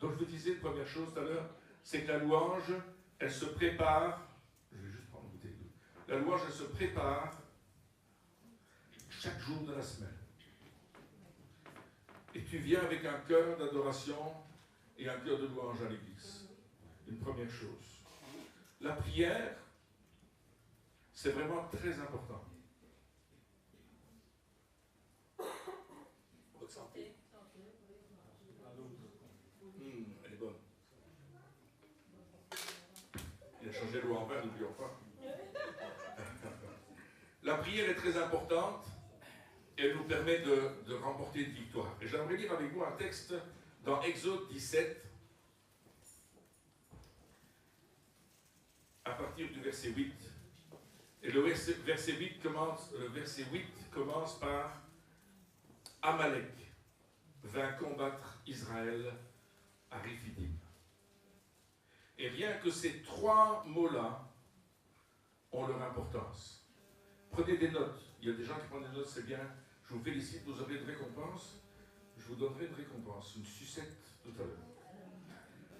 Donc je vous disais, une première chose tout à l'heure, c'est que la louange, elle se prépare, je vais juste prendre une bouteille d'eau, la louange, elle se prépare chaque jour de la semaine. Et tu viens avec un cœur d'adoration et un cœur de louange à l'église. Une première chose. La prière, c'est vraiment très important. Votre santé. Elle est bonne. Il a changé l'eau en vin, n'oublions pas. La prière est très importante. Elle nous permet de remporter une victoire. Et j'aimerais lire avec vous un texte dans Exode 17, à partir du verset 8. Et le verset 8 commence par Amalek vint combattre Israël à Riphidim. Et rien que ces trois mots-là ont leur importance. Prenez des notes. Il y a des gens qui prennent des notes, c'est bien. Je vous félicite, vous aurez une récompense. Je vous donnerai une récompense, une sucette tout à l'heure.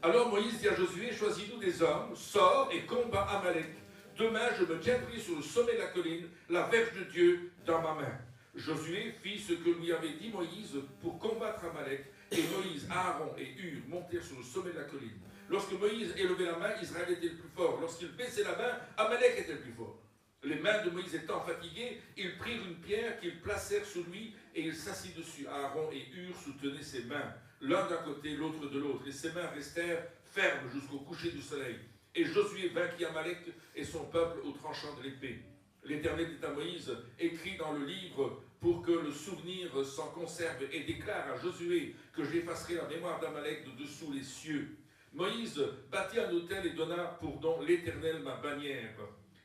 Alors Moïse dit à Josué, choisis-nous des hommes, sors et combat Amalek. Demain, je me tiendrai sur le sommet de la colline, la verge de Dieu dans ma main. Josué fit ce que lui avait dit Moïse pour combattre Amalek. Et Moïse, Aaron et Hur montèrent sur le sommet de la colline. Lorsque Moïse élevait la main, Israël était le plus fort. Lorsqu'il baissait la main, Amalek était le plus fort. Les mains de Moïse étant fatiguées, ils prirent une pierre qu'ils placèrent sous lui et il s'assit dessus. Aaron et Hur soutenaient ses mains, l'un d'un côté, l'autre de l'autre, et ses mains restèrent fermes jusqu'au coucher du soleil. Et Josué vainquit Amalek et son peuple au tranchant de l'épée. L'Éternel dit à Moïse, écrit dans le livre pour que le souvenir s'en conserve et déclare à Josué que j'effacerai la mémoire d'Amalek de dessous les cieux. Moïse bâtit un autel et donna pour don l'Éternel ma bannière.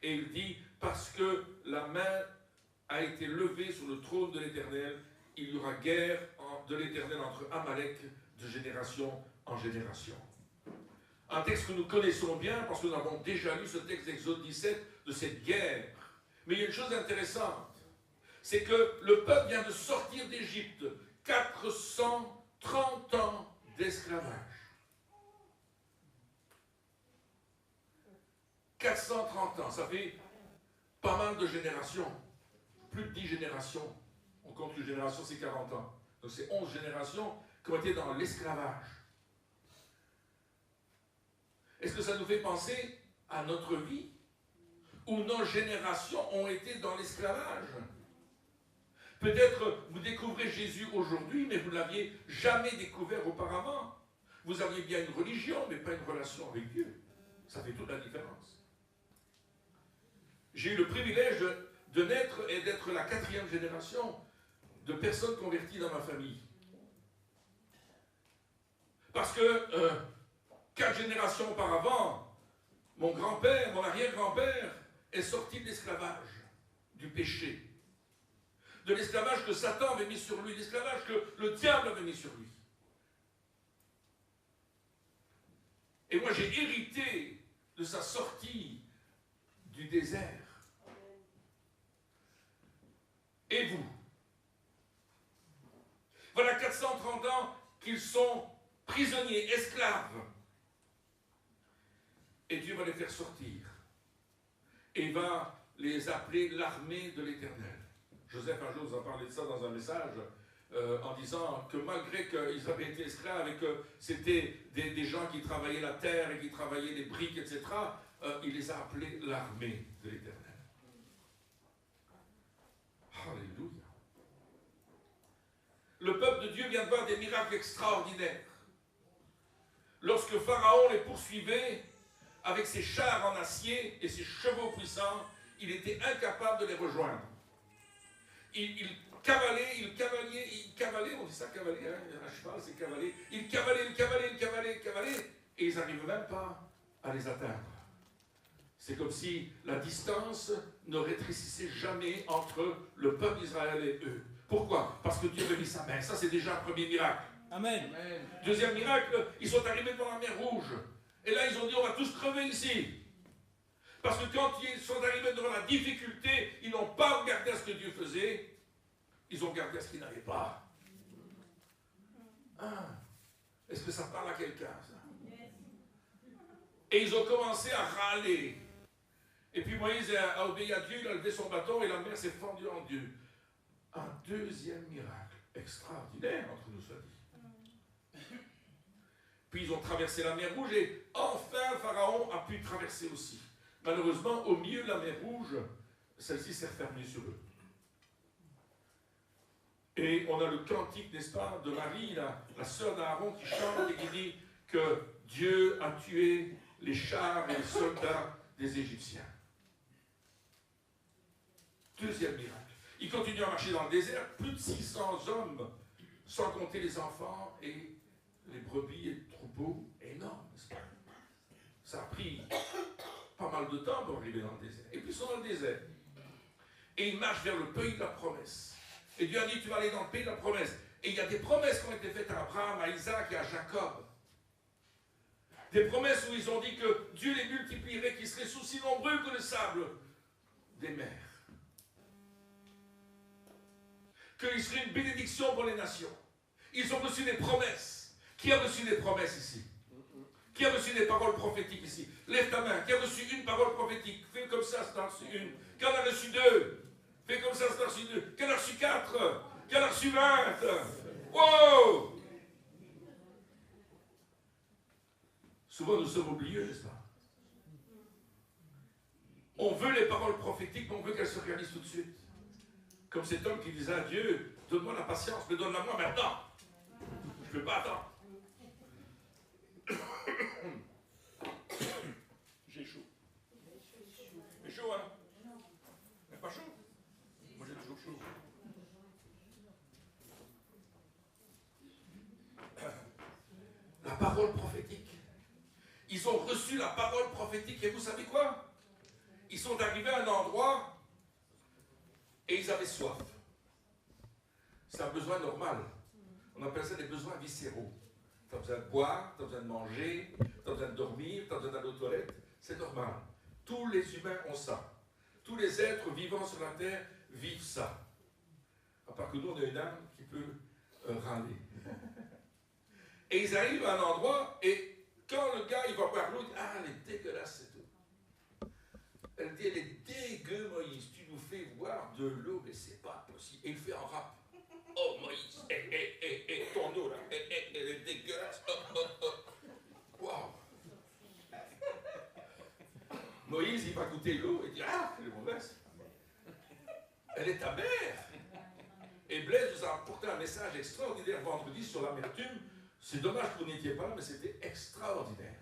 Et il dit, parce que la main a été levée sur le trône de l'Éternel, il y aura guerre de l'Éternel entre Amalek de génération en génération. Un texte que nous connaissons bien parce que nous avons déjà lu ce texte d'Exode 17 de cette guerre. Mais il y a une chose intéressante, c'est que le peuple vient de sortir d'Égypte, 430 ans d'esclavage. 430 ans, ça fait pas mal de générations, plus de 10 générations. On compte une génération, c'est 40 ans. Donc c'est 11 générations qui ont été dans l'esclavage. Est-ce que ça nous fait penser à notre vie, où nos générations ont été dans l'esclavage? Peut-être vous découvrez Jésus aujourd'hui, mais vous ne l'aviez jamais découvert auparavant. Vous aviez bien une religion, mais pas une relation avec Dieu. Ça fait toute la différence. J'ai eu le privilège de naître et d'être la 4e génération de personnes converties dans ma famille. Parce que 4 générations auparavant, mon grand-père, mon arrière-grand-père est sorti de l'esclavage, du péché. De l'esclavage que Satan avait mis sur lui, l'esclavage que le diable avait mis sur lui. Et moi j'ai hérité de sa sortie du désert. Et vous? Voilà 430 ans qu'ils sont prisonniers, esclaves. Et Dieu va les faire sortir. Et va les appeler l'armée de l'Éternel. Joseph, un jour, vous a parlé de ça dans un message, en disant que malgré qu'ils avaient été esclaves et que c'était des gens qui travaillaient la terre et qui travaillaient les briques, etc., il les a appelés l'armée de l'Éternel. Alléluia. Le peuple de Dieu vient de voir des miracles extraordinaires. Lorsque Pharaon les poursuivait avec ses chars en acier et ses chevaux puissants, il était incapable de les rejoindre. Il cavalait, on dit ça cavaler, hein, un cheval c'est cavaler, il cavalait, et ils n'arrivaient même pas à les atteindre. C'est comme si la distance ne rétrécissait jamais entre le peuple d'Israël et eux. Pourquoi? Parce que Dieu avait mis sa main. Ça, c'est déjà un premier miracle. Amen. Deuxième miracle, ils sont arrivés devant la mer Rouge. Et là, ils ont dit, on va tous crever ici. Parce que quand ils sont arrivés devant la difficulté, ils n'ont pas regardé à ce que Dieu faisait, ils ont regardé à ce qu'ils n'avaient pas. Est-ce que ça parle à quelqu'un, ça? Et ils ont commencé à râler. Et puis Moïse a obéi à Dieu, il a levé son bâton et la mer s'est fendue en Dieu. Un deuxième miracle extraordinaire, entre nous soit dit. Puis ils ont traversé la mer Rouge et enfin Pharaon a pu traverser aussi. Malheureusement, au milieu de la mer Rouge, celle-ci s'est refermée sur eux. Et on a le cantique, n'est-ce pas, de Marie, la sœur d'Aaron, qui chante et qui dit que Dieu a tué les chars et les soldats des Égyptiens. Deuxième miracle. Ils continuent à marcher dans le désert, plus de 600 hommes, sans compter les enfants et les brebis et les troupeaux, énorme, n'est-ce pas? Ça a pris pas mal de temps pour arriver dans le désert. Et puis ils sont dans le désert. Et ils marchent vers le pays de la promesse. Et Dieu a dit, tu vas aller dans le pays de la promesse. Et il y a des promesses qui ont été faites à Abraham, à Isaac et à Jacob. Des promesses où ils ont dit que Dieu les multiplierait, qu'ils seraient aussi nombreux que le sable des mers. Qu'ils seraient une bénédiction pour les nations. Ils ont reçu des promesses. Qui a reçu des promesses ici? Qui a reçu des paroles prophétiques ici? Lève ta main. Qui a reçu une parole prophétique? Fais comme ça, c'est reçu une. Qui en a reçu deux? Fais comme ça, c'est reçu deux. Qui en a reçu 4? Qui en a reçu 20? Wow! Souvent nous sommes oublieux, n'est-ce pas? On veut les paroles prophétiques, mais on veut qu'elles se réalisent tout de suite. Comme cet homme qui disait à Dieu, donne-moi la patience, mais donne-la moi maintenant. Je ne peux pas attendre. J'ai chaud. J'ai chaud, hein? Mais pas chaud. Moi j'ai toujours chaud. La parole prophétique. Ils ont reçu la parole prophétique et vous savez quoi? Ils sont arrivés à un endroit et ils avaient soif. C'est un besoin normal. On appelle ça des besoins viscéraux. Tu as besoin de boire, tu as besoin de manger, tu as besoin de dormir, tu as besoin d'aller aux toilettes. C'est normal. Tous les humains ont ça. Tous les êtres vivants sur la terre vivent ça. À part que nous, on a une âme qui peut râler. Et ils arrivent à un endroit et quand le gars il va voir l'eau, il dit ah, elle est dégueulasse cette eau. Elle dit elle est dégueu, Moïse. Tu nous fais voir de l'eau, mais c'est pas possible. Et il fait un rap. Oh Moïse, ton eau là, elle est dégueulasse. Wow. Moïse, il va goûter l'eau et dit ah, elle est mauvaise. Elle est amère. Et Blaise vous a apporté un message extraordinaire vendredi sur l'amertume. C'est dommage que vous n'étiez pas là, mais c'était extraordinaire.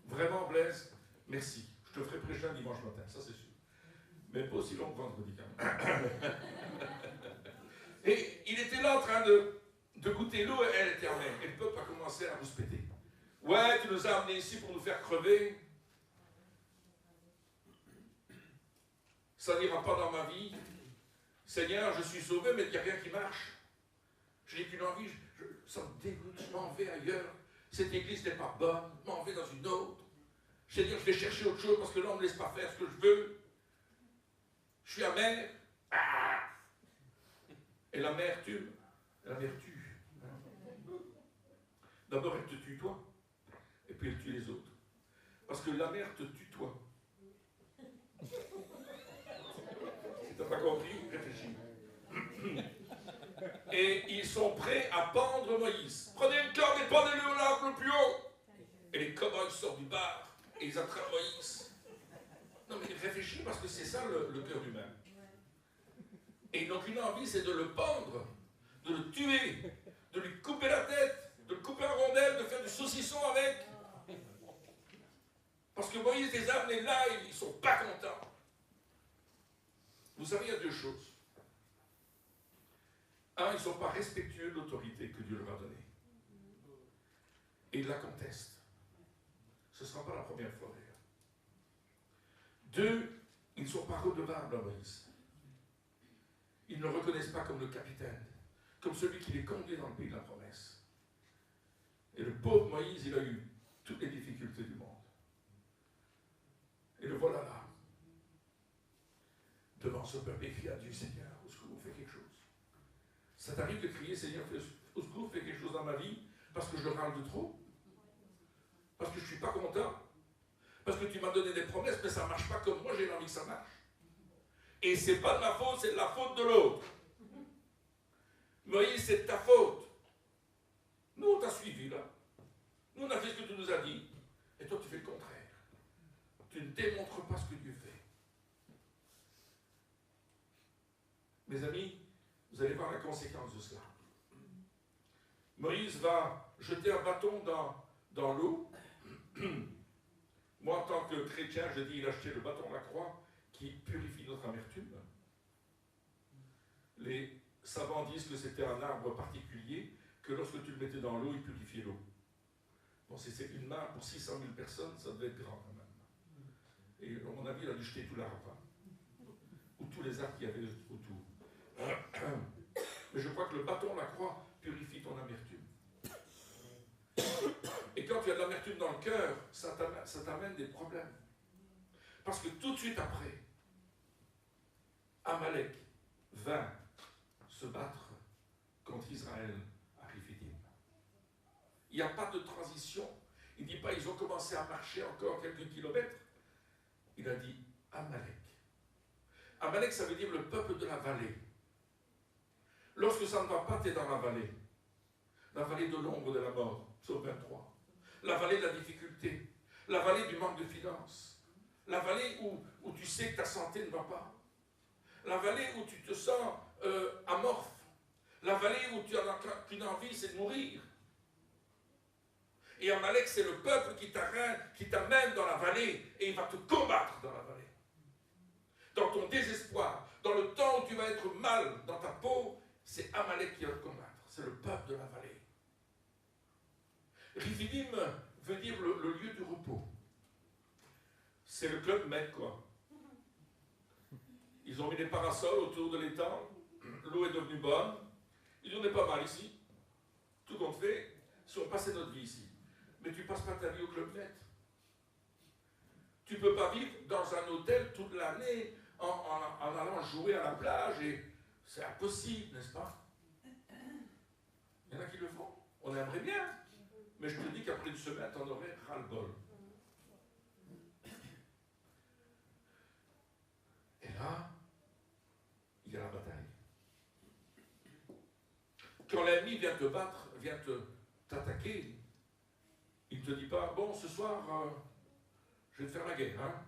Vraiment, Blaise, merci. Je te ferai prêcher un dimanche matin, ça c'est sûr. Mais pas aussi long que vendredi quand même. Et il était là en train de goûter l'eau et elle était amère. Et le peuple a commencé à rouspéter. Ouais, tu nous as amenés ici pour nous faire crever. Ça n'ira pas dans ma vie. Seigneur, je suis sauvé, mais il n'y a rien qui marche. Je n'ai qu'une envie, ça me dégoûte, je m'en vais ailleurs. Cette église n'est pas bonne, je m'en vais dans une autre. Seigneur, je vais chercher autre chose parce que là, on ne me laisse pas faire ce que je veux. Je suis amer. Ah! Et l'amertume, elle tue. D'abord, elle te tue toi, et puis elle tue les autres. Parce que l'amer te tue toi. Si tu n'as pas compris, réfléchis. Et ils sont prêts à pendre Moïse. Prenez une corde et pendez-le au l'arbre le plus haut. Et les cow-boys sortent du bar et ils attrapent Moïse. Non mais réfléchis parce que c'est ça le cœur humain. Et ils n'ont qu'une envie, c'est de le pendre, de le tuer, de lui couper la tête, de le couper en rondelles, de faire du saucisson avec. Parce que Moïse les a amenés là, ils ne sont pas contents. Vous savez, il y a deux choses. Un, ils ne sont pas respectueux de l'autorité que Dieu leur a donnée. Et ils la contestent. Ce ne sera pas la première fois d'ailleurs. Deux, ils ne sont pas redevables à Moïse. Ils ne le reconnaissent pas comme le capitaine, comme celui qui les conduit dans le pays de la promesse. Et le pauvre Moïse, il a eu toutes les difficultés du monde. Et le voilà là, devant ce peuple, et crie à Dieu, Seigneur, au secours, fais quelque chose. Ça t'arrive de crier, Seigneur, au secours, fais quelque chose dans ma vie, Parce que je râle de trop? Parce que je ne suis pas content? Parce que tu m'as donné des promesses, mais ça ne marche pas comme moi, j'ai envie que ça marche. Et ce n'est pas de ma faute, c'est de la faute de l'autre. Moïse, c'est de ta faute. Nous, on t'a suivi là. Nous, on a fait ce que tu nous as dit. Et toi, tu fais le contraire. Tu ne démontres pas ce que Dieu fait. Mes amis, vous allez voir la conséquence de cela. Moïse va jeter un bâton dans l'eau. Moi, en tant que chrétien, je dis, il a jeté le bâton à la croix qui purifie notre amertume. Les savants disent que c'était un arbre particulier, que lorsque tu le mettais dans l'eau, il purifiait l'eau. Bon, si c'est une main pour 600 000 personnes, ça devait être grand quand même. Et à mon avis, il a dû jeter tout l'arbre. Ou tous les arbres qu'il y avait autour. Mais je crois que le bâton à la croix purifie ton amertume. Et quand tu as de l'amertume dans le cœur, ça t'amène des problèmes. Parce que tout de suite après, Amalek vint se battre contre Israël à Rephidim. Il n'y a pas de transition. Il ne dit pas ils ont commencé à marcher encore quelques kilomètres. Il a dit Amalek. Amalek, ça veut dire le peuple de la vallée. Lorsque ça ne va pas, tu es dans la vallée. La vallée de l'ombre de la mort, psaume 23. La vallée de la difficulté. La vallée du manque de finances. La vallée où tu sais que ta santé ne va pas. La vallée où tu te sens amorphe. La vallée où tu as qu'une envie, c'est de mourir. Et Amalek, c'est le peuple qui t'amène dans la vallée et il va te combattre dans la vallée. Dans ton désespoir, dans le temps où tu vas être mal dans ta peau, c'est Amalek qui va te combattre. C'est le peuple de la vallée. Rephidim veut dire le lieu du repos. C'est le club Med, quoi. Ils ont mis des parasols autour de l'étang. L'eau est devenue bonne. Ils disent, on est pas mal ici. Tout compte fait, si on passait notre vie ici. Mais tu ne passes pas ta vie au club Med. Tu ne peux pas vivre dans un hôtel toute l'année en allant jouer à la plage. Et c'est impossible, n'est-ce pas? Il y en a qui le font. On aimerait bien. Mais je te dis qu'après une semaine, tu en aurais ras-le-bol. Et là, il y a la bataille. Quand l'ennemi vient te battre, vient t'attaquer, il ne te dit pas, bon, ce soir, je vais te faire la guerre. Hein?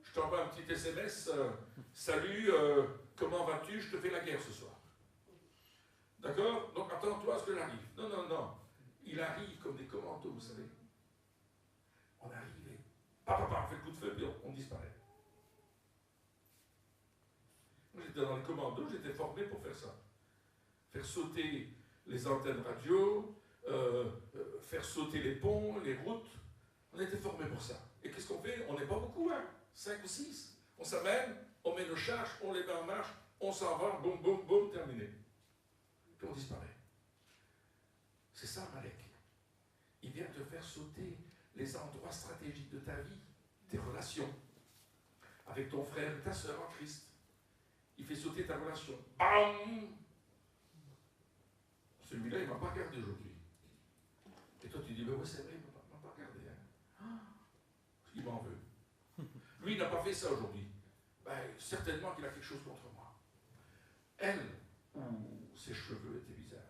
Je t'envoie un petit SMS, salut, comment vas-tu? Je te fais la guerre ce soir. D'accord? Donc attends-toi à ce que j'arrive. Non, non, non. Il arrive comme des commandos, vous savez. On arrive et on fait le coup de feu, puis on disparaît. J'étais dans les commandos, j'étais formé pour faire ça. Faire sauter les antennes radio, faire sauter les ponts, les routes. On était formé pour ça. Et qu'est-ce qu'on fait? On n'est pas beaucoup, hein? 5 ou 6. On s'amène, on met nos charges, on les met en marche, on s'en va, boum, boum, boum, terminé. Puis on disparaît. C'est ça, Amalek. Il vient te faire sauter les endroits stratégiques de ta vie, tes relations, avec ton frère et ta sœur en Christ. Il fait sauter ta relation. Bam! Celui-là, il ne m'a pas regardé aujourd'hui. Et toi, tu dis, ben oui, c'est vrai, il ne m'a pas regardé. Hein? Il m'en veut. Lui, il n'a pas fait ça aujourd'hui. Ben, certainement qu'il a quelque chose contre moi. Elle, ses cheveux étaient bizarres.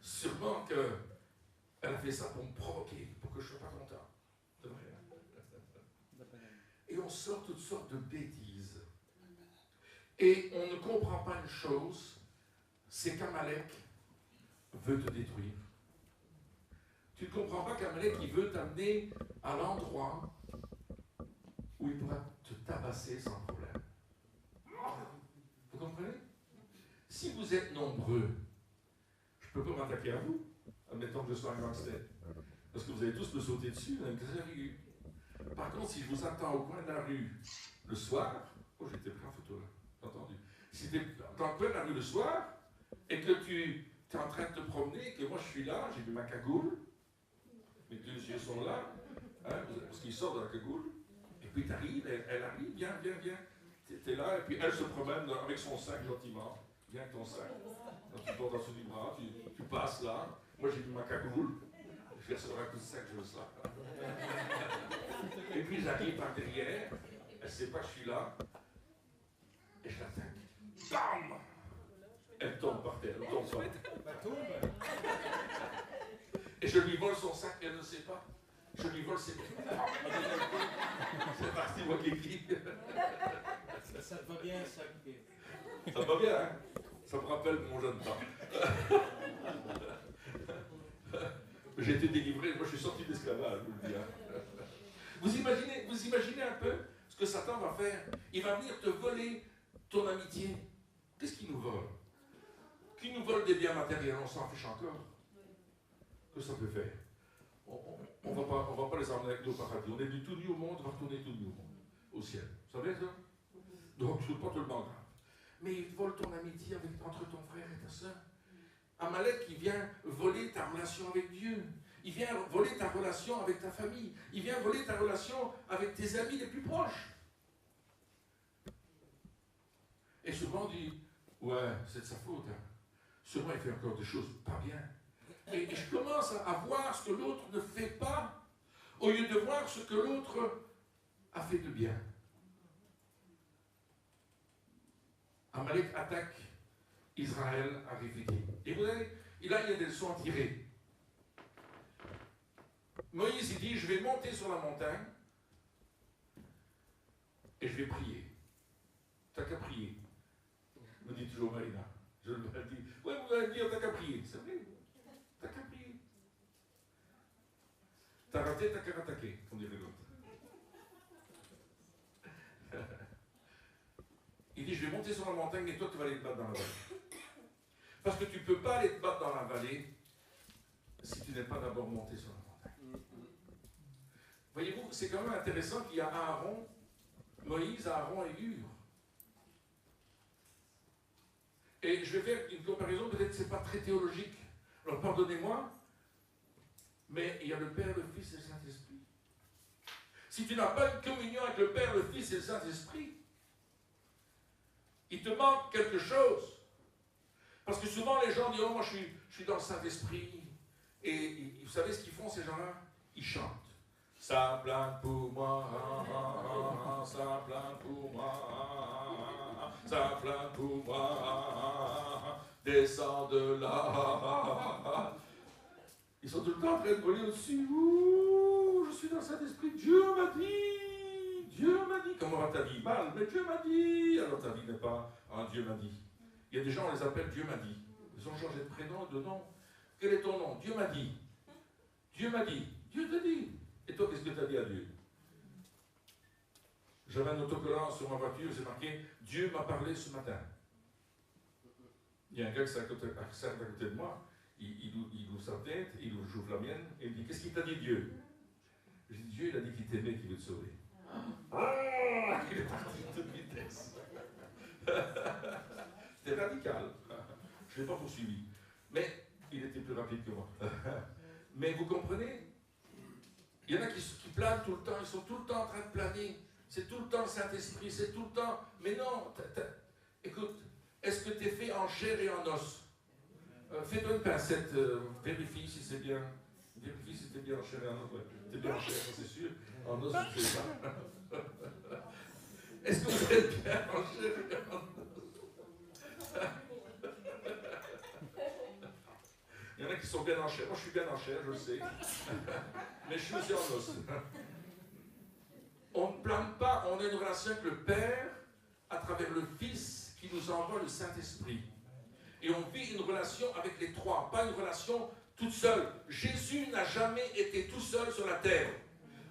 Sûrement qu'elle a fait ça pour me provoquer, pour que je ne sois pas content. De vrai. Et on sort toutes sortes de bêtises. Et on ne comprend pas une chose, c'est qu'Amalek veut te détruire. Tu ne comprends pas qu'Amalek, il veut t'amener à l'endroit où il pourra te tabasser sans problème. Vous comprenez? Si vous êtes nombreux, je ne peux pas m'attaquer à vous, admettons que je sois un gangster. Parce que vous allez tous me sauter dessus, Par contre, si je vous attends au coin de la rue le soir, oh, j'étais pris en photo là, j'ai entendu. Si tu es dans le coin de la rue le soir, et que tu es en train de te promener, que moi je suis là, j'ai mis ma cagoule, mes deux yeux sont là, hein, parce qu'ils sortent de la cagoule, et puis tu arrives, elle arrive, viens. tu es là, et puis elle se promène avec son sac gentiment. Viens avec ton sac. Donc, tu portes en dessous du bras, tu passes là. Moi, j'ai mis ma cagoule. Je vais recevoir un coup de sac, je veux ça. Et puis, j'arrive par derrière. Elle ne sait pas que je suis là. Et je l'attaque. Bam! Elle tombe par terre, elle tombe pas. Et je lui vole son sac, elle ne sait pas. Je lui vole ses vêtements. C'est parti, moi qui crie. Ça te va bien, ça. Ça va bien, hein? Ça me rappelle mon jeune temps. J'ai été délivré, moi je suis sorti d'esclavage, je vous le dis. Hein. Vous imaginez un peu ce que Satan va faire? Il va venir te voler ton amitié. Qu'est-ce qu'il nous vole? Qui nous vole des biens matériels, on s'en fiche encore. Que ça peut faire? On va pas les emmener avec nous au paradis. On est venu tout nu au monde, on va retourner tout nu au monde, au ciel. Vous savez ça? Donc je ne pas tellement grave. Mais il vole ton amitié entre ton frère et ta soeur. Amalek, il vient voler ta relation avec Dieu. Il vient voler ta relation avec ta famille. Il vient voler ta relation avec tes amis les plus proches. Et souvent on dit, ouais, c'est de sa faute. Hein. Souvent il fait encore des choses pas bien. Et je commence à voir ce que l'autre ne fait pas, au lieu de voir ce que l'autre a fait de bien. Amalek attaque Israël à Rephidim. Et vous voyez, là, il y a des leçons à tirer. Moïse, il dit, je vais monter sur la montagne et je vais prier. T'as qu'à prier. Me dit toujours Marina. Je le dis. Oui, vous allez dire, t'as qu'à prier. C'est vrai. T'as qu'à prier. T'as raté, t'as qu'à attaquer, comme dirait l'autre. Il dit, je vais monter sur la montagne et toi, tu vas aller te battre dans la vallée. Parce que tu ne peux pas aller te battre dans la vallée si tu n'es pas d'abord monté sur la montagne. Voyez-vous, c'est quand même intéressant qu'il y a Aaron, Moïse, Aaron et Hur. Et je vais faire une comparaison, peut-être que ce n'est pas très théologique. Alors pardonnez-moi, mais il y a le Père, le Fils et le Saint-Esprit. Si tu n'as pas une communion avec le Père, le Fils et le Saint-Esprit, il te manque quelque chose. Parce que souvent les gens disent, oh moi je suis dans le Saint-Esprit. Et vous savez ce qu'ils font ces gens-là? Ils chantent. Ça plaint pour moi, ça plaint pour moi, ça plaint pour moi, descends de là. Ils sont tout le temps en train de voler au-dessus. Ouh, je suis dans le Saint-Esprit, Dieu m'a dit, comment va ta vie? Mal, mais Dieu m'a dit. Alors ta vie n'est pas un Dieu m'a dit. Il y a des gens, on les appelle Dieu m'a dit. Ils ont changé de prénom et de nom. Quel est ton nom? Dieu m'a dit. Dieu m'a dit. Dieu t'a dit. Et toi, qu'est-ce que tu as dit à Dieu? J'avais un autocollant sur ma voiture, c'est marqué Dieu m'a parlé ce matin. Il y a un gars qui s'est à côté de moi, il ouvre sa tête, il ouvre la mienne, et il dit, qu'est-ce qu'il t'a dit Dieu? Je dis, Dieu, il a dit qu'il t'aimait, qu'il veut te sauver. Ah, il est parti de toute vitesse. C'était radical. Je ne l'ai pas poursuivi. Mais il était plus rapide que moi. Mais vous comprenez? Il y en a qui planent tout le temps, ils sont tout le temps en train de planer. C'est tout le temps le Saint-Esprit, c'est tout le temps. Mais non, écoute, est-ce que tu es fait en chair et en os? Fais-toi une pincette, vérifie si c'est bien. Vérifie si tu es bien en chair et en os. Ouais. Tu es bien en chair, c'est sûr. En os, je ne sais pas. Est-ce que vous êtes bien en chair et en os? Il y en a qui sont bien en chair. Moi, je suis bien en chair, je le sais. Mais je suis aussi en os. On ne plante pas, on a une relation avec le Père à travers le Fils qui nous envoie le Saint-Esprit. Et on vit une relation avec les trois, pas une relation toute seule. Jésus n'a jamais été tout seul sur la terre.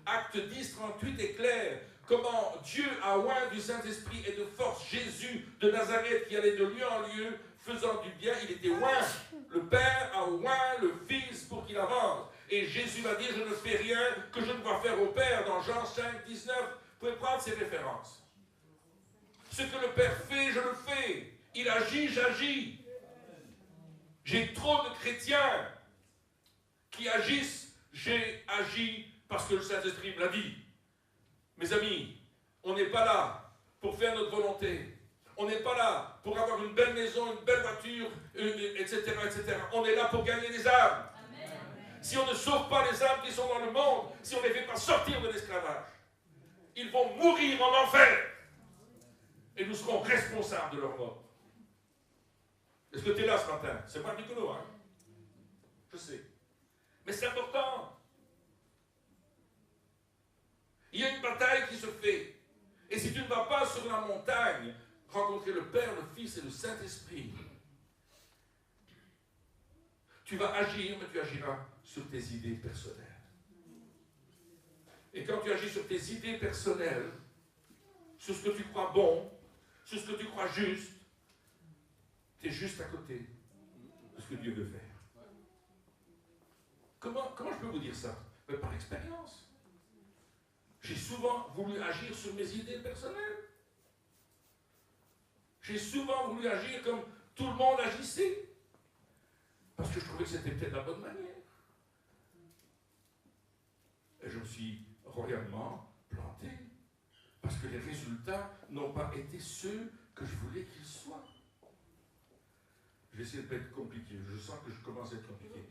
Acte 10, 38 est clair. Comment Dieu a oint du Saint-Esprit et de force Jésus de Nazareth qui allait de lieu en lieu, faisant du bien, il était oint. Le Père a oint le Fils pour qu'il avance. Et Jésus va dire, je ne fais rien que je ne dois faire au Père, dans Jean 5, 19. Vous pouvez prendre ces références. Ce que le Père fait, je le fais. Il agit, j'agis. J'ai trop de chrétiens qui agissent, j'ai agi parce que le Saint-Esprit me l'a dit. Mes amis, on n'est pas là pour faire notre volonté. On n'est pas là pour avoir une belle maison, une belle voiture, etc., etc. On est là pour gagner des âmes. Amen. Si on ne sauve pas les âmes qui sont dans le monde, si on ne les fait pas sortir de l'esclavage, ils vont mourir en enfer. Et nous serons responsables de leur mort. Est-ce que tu es là ce matin? C'est pas rigolo, hein? Je sais. Mais c'est important. Il y a une bataille qui se fait. Et si tu ne vas pas sur la montagne rencontrer le Père, le Fils et le Saint-Esprit, tu vas agir, mais tu agiras sur tes idées personnelles. Et quand tu agis sur tes idées personnelles, sur ce que tu crois bon, sur ce que tu crois juste, tu es juste à côté de ce que Dieu veut faire. Comment je peux vous dire ça? Mais par expérience. J'ai souvent voulu agir sur mes idées personnelles. J'ai souvent voulu agir comme tout le monde agissait. Parce que je trouvais que c'était peut-être la bonne manière. Et je me suis royalement planté. Parce que les résultats n'ont pas été ceux que je voulais qu'ils soient. Je vais essayer de ne pas être compliqué. Je sens que je commence à être compliqué.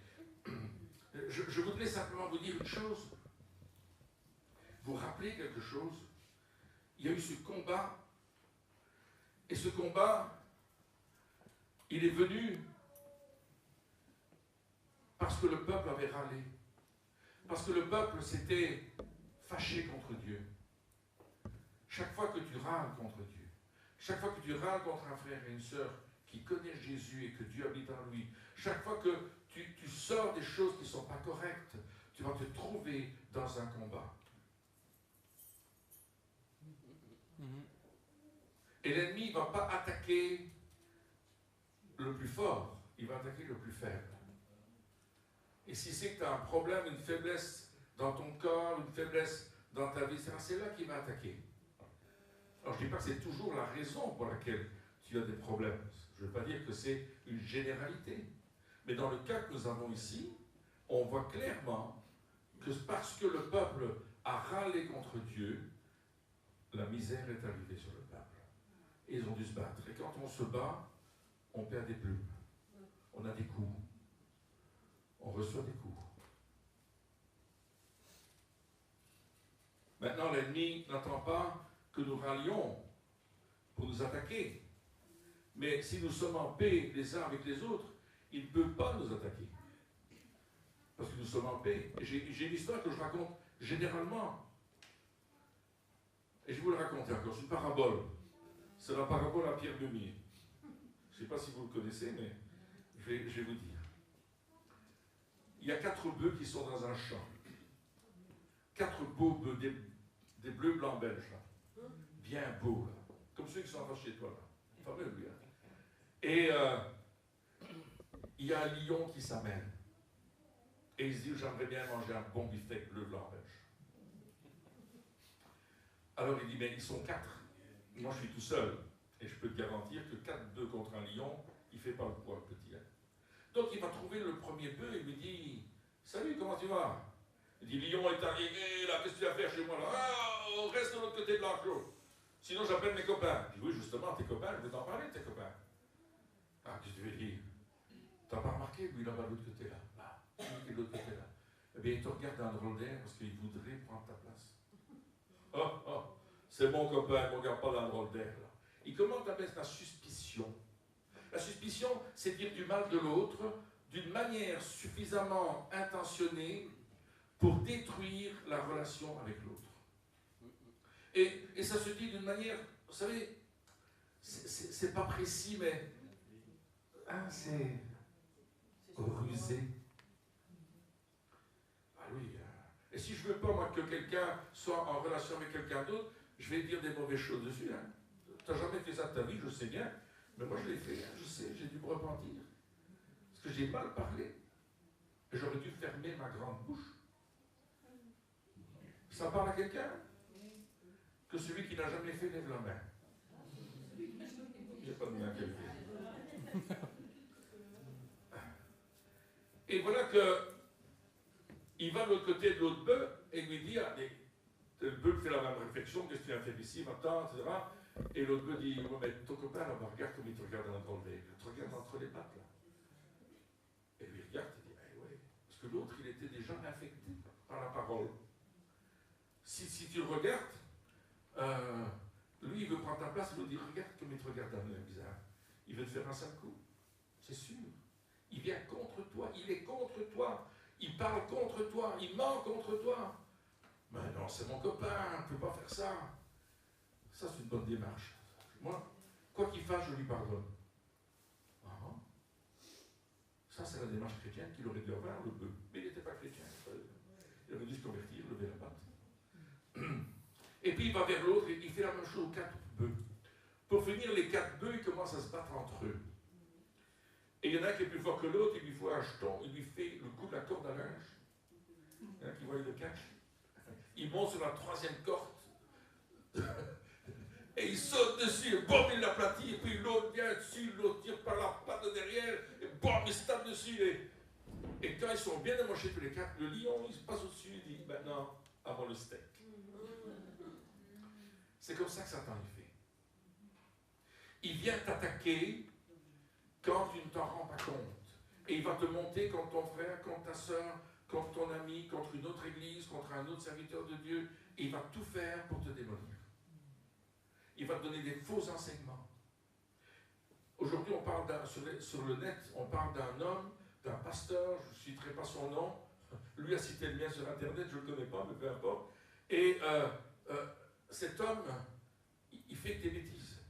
Je voudrais simplement vous dire une chose. Vous rappelez quelque chose? Il y a eu ce combat. Et ce combat, il est venu parce que le peuple avait râlé. Parce que le peuple s'était fâché contre Dieu. Chaque fois que tu râles contre Dieu, chaque fois que tu râles contre un frère et une sœur qui connaissent Jésus et que Dieu habite en lui, chaque fois que tu sors des choses qui ne sont pas correctes, tu vas te trouver dans un combat. Et l'ennemi ne va pas attaquer le plus fort, il va attaquer le plus faible. Et si c'est que tu as un problème, une faiblesse dans ton corps, une faiblesse dans ta vie, c'est là qu'il va attaquer. Alors je ne dis pas que c'est toujours la raison pour laquelle tu as des problèmes. Je ne veux pas dire que c'est une généralité. Mais dans le cas que nous avons ici, on voit clairement que parce que le peuple a râlé contre Dieu, la misère est arrivée sur le peuple. Et ils ont dû se battre. Et quand on se bat, on perd des plumes. On a des coups. On reçoit des coups. Maintenant, l'ennemi n'attend pas que nous râlions pour nous attaquer. Mais si nous sommes en paix les uns avec les autres, il ne peut pas nous attaquer. Parce que nous sommes en paix. J'ai une histoire que je raconte généralement. Et je vous le raconte encore. C'est une parabole. C'est la parabole à Pierre Demier. Je ne sais pas si vous le connaissez, mais je vais vous dire. Il y a 4 bœufs qui sont dans un champ. 4 beaux bœufs, des bleus blancs belges, là. Bien beaux, là. Comme ceux qui sont en face chez toi, là. Fameux, lui, hein. Et il y a un lion qui s'amène. Et il se dit, j'aimerais bien manger un bon beefsteak bleu blanc belge. Alors il dit, mais ils sont 4. Moi je suis tout seul. Et je peux te garantir que 4 bœufs contre un lion, il ne fait pas le poids, le petit. Hein. Donc il va trouver le premier bœuf et lui dit, salut, comment tu vas? Il dit, lion est arrivé, là, qu'est-ce que tu vas faire chez moi là? Ah, on reste de l'autre côté de l'enclos. Sinon j'appelle mes copains. Je dis, oui, justement, tes copains, je veux t'en parler de tes copains. Ah, qu'est-ce que tu veux dire? T'as pas remarqué, lui, là-bas, de l'autre côté, là. Ah, lui, de l'autre côté, là. Eh bien, il te regarde d'un drôle d'air parce qu'il voudrait prendre ta place. Oh, oh, c'est mon copain, il ne regarde pas d'un drôle d'air, là. Il commence à mettre la suspicion. La suspicion, c'est dire du mal de l'autre d'une manière suffisamment intentionnée pour détruire la relation avec l'autre. Et ça se dit d'une manière, vous savez, c'est pas précis, mais c'est rusé. Ah oui. Et si je ne veux pas, moi, que quelqu'un soit en relation avec quelqu'un d'autre, je vais dire des mauvaises choses dessus. Hein. Tu n'as jamais fait ça de ta vie, je sais bien. Mais moi, je l'ai fait, hein, je sais, j'ai dû me repentir. Parce que j'ai mal parlé. Et j'aurais dû fermer ma grande bouche. Ça parle à quelqu'un? Que celui qui n'a jamais fait lève la main. Il n'y a pas de main qui fait. Et voilà que il va de l'autre côté de l'autre bœuf et lui dit, le bœuf fait la même réflexion, qu'est-ce que tu as fait ici, maintenant, etc. Et l'autre me dit, ouais, mais ton copain, là, regarde comme il te regarde dans le nez. Il te regarde entre les pattes, là. Et lui, il regarde, il dit, eh ouais. Parce que l'autre, il était déjà infecté par la parole. Si tu le regardes, lui, il veut prendre ta place, il veut dire, regarde comme il te regarde d'un œil bizarre. Il veut te faire un sale coup. C'est sûr. Il vient contre toi, il est contre toi, il parle contre toi, il ment contre toi. Mais non, c'est mon copain, on ne peut pas faire ça. Ça, c'est une bonne démarche. Moi, quoi qu'il fasse, je lui pardonne. Ah, ça, c'est la démarche chrétienne qu'il aurait dû avoir, le bœuf. Mais il n'était pas chrétien. Il aurait dû se convertir, lever la patte. Et puis il va vers l'autre et il fait la même chose aux 4 bœufs. Pour finir, les 4 bœufs, ils commencent à se battre entre eux. Et il y en a un qui est plus fort que l'autre, il lui faut un jeton, il lui fait le coup de la corde à linge. Il y en a qui voient le catch. Il monte sur la 3e corde. Et il saute dessus, et boum, il l'aplatit, et puis l'autre vient dessus, l'autre tire par la patte de derrière, et boum, il se tape dessus. Et quand ils sont bien amochés tous les 4, le lion, il se passe au-dessus, il dit, maintenant, avant le steak. C'est comme ça que Satan il fait. Il vient t'attaquer quand tu ne t'en rends pas compte. Et il va te monter contre ton frère, contre ta soeur, contre ton ami, contre une autre église, contre un autre serviteur de Dieu. Et il va tout faire pour te démolir. Il va te donner des faux enseignements. Aujourd'hui, on parle sur le net, on parle d'un homme, d'un pasteur, je ne citerai pas son nom. Lui a cité le mien sur Internet, je ne le connais pas, mais peu importe. Et cet homme, il fait des bêtises.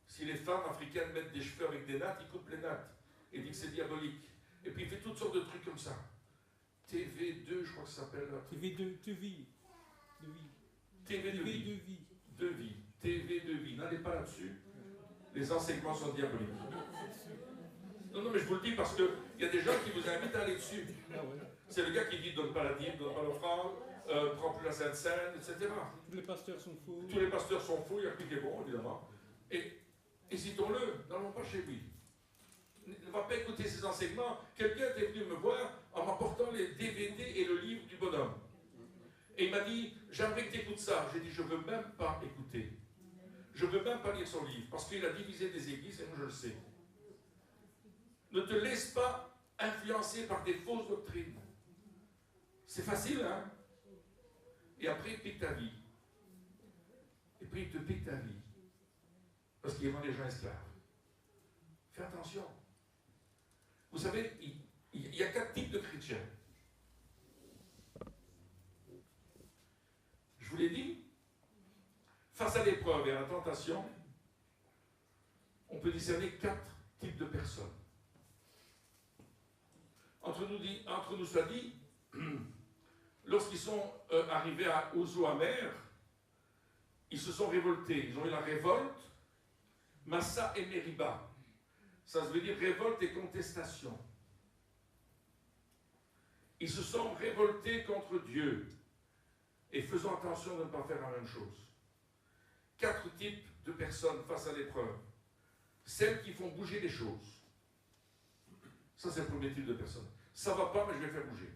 Si les femmes africaines mettent des cheveux avec des nattes, il coupe les nattes. Et dit que c'est diabolique. Et puis il fait toutes sortes de trucs comme ça. TV2, je crois que ça s'appelle. TV2, TV. TV de vie. De vie. TV de vie. N'allez pas là-dessus. Les enseignements sont diaboliques. Non, mais je vous le dis parce qu'il y a des gens qui vous invitent à aller dessus. C'est le gars qui dit donne pas la dîme, donne pas l'offrande, prends plus la Sainte Seine, etc. Tous les pasteurs sont faux. Tous les pasteurs sont faux, il n'y a plus qui est bon, évidemment. Et hésitons-le, n'allons pas chez lui. Ne va pas écouter ses enseignements. Quelqu'un est venu me voir en m'apportant les DVD et le livre du bonhomme. Et il m'a dit, j'aimerais que tu écoutes ça. J'ai dit, je ne veux même pas écouter. Je ne veux même pas lire son livre, parce qu'il a divisé des églises, et moi je le sais. Ne te laisse pas influencer par des fausses doctrines. C'est facile, hein? Et après, il pique ta vie. Et puis, il te pique ta vie. Parce qu'il rend les gens esclaves. Fais attention. Vous savez, il y a 4 types de chrétiens. Je vous l'ai dit, face à l'épreuve et à la tentation, on peut discerner 4 types de personnes. Entre nous soit dit, lorsqu'ils sont arrivés aux eaux amères, ils se sont révoltés. Ils ont eu la révolte, Massa et Meriba. Ça veut dire révolte et contestation. Ils se sont révoltés contre Dieu. Et faisons attention de ne pas faire la même chose. 4 types de personnes face à l'épreuve. Celles qui font bouger les choses. Ça, c'est le premier type de personne. Ça ne va pas, mais je vais faire bouger.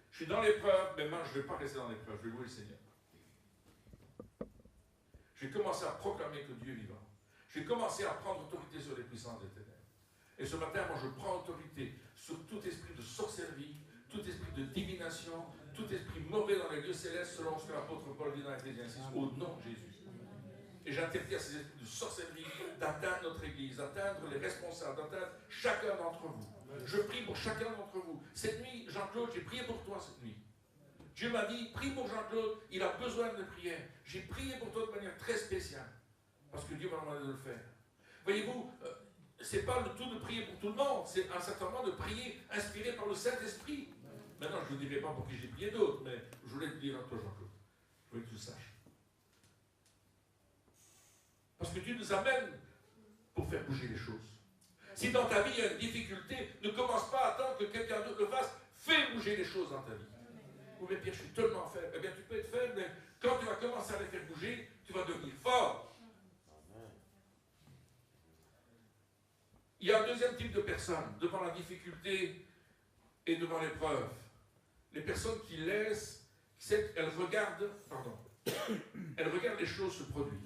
Je suis dans l'épreuve, mais moi, je ne vais pas rester dans l'épreuve. Je vais louer le Seigneur. Je vais commencer à proclamer que Dieu est vivant. Je vais commencer à prendre autorité sur les puissances des ténèbres. Et ce matin, moi, je prends autorité sur tout esprit de sorcellerie, tout esprit de divination, tout esprit mauvais dans les lieux célestes, selon ce que l'apôtre Paul dit dans Éphésiens 6, au nom de Jésus. Et j'interdis à ces esprits de sorcellerie d'atteindre notre Église, d'atteindre les responsables, d'atteindre chacun d'entre vous. Je prie pour chacun d'entre vous. Cette nuit, Jean-Claude, j'ai prié pour toi cette nuit. Dieu m'a dit, prie pour Jean-Claude, il a besoin de prière. J'ai prié pour toi de manière très spéciale, parce que Dieu m'a demandé de le faire. Voyez-vous, ce n'est pas le tout de prier pour tout le monde, c'est un certain moment de prier inspiré par le Saint-Esprit. Maintenant, je ne vous dirai pas pour qui j'ai prié d'autres, mais je voulais te dire à toi, Jean-Claude. Je voulais que tu le saches. Parce que Dieu nous amène pour faire bouger les choses. Si dans ta vie il y a une difficulté, ne commence pas à attendre que quelqu'un d'autre le fasse. Fais bouger les choses dans ta vie. Ou bien Pierre, je suis tellement faible. Eh bien, tu peux être faible, mais quand tu vas commencer à les faire bouger, tu vas devenir fort. Il y a un deuxième type de personnes devant la difficulté et devant l'épreuve. Les personnes qui laissent, elles regardent, Elle regarde les choses se produire.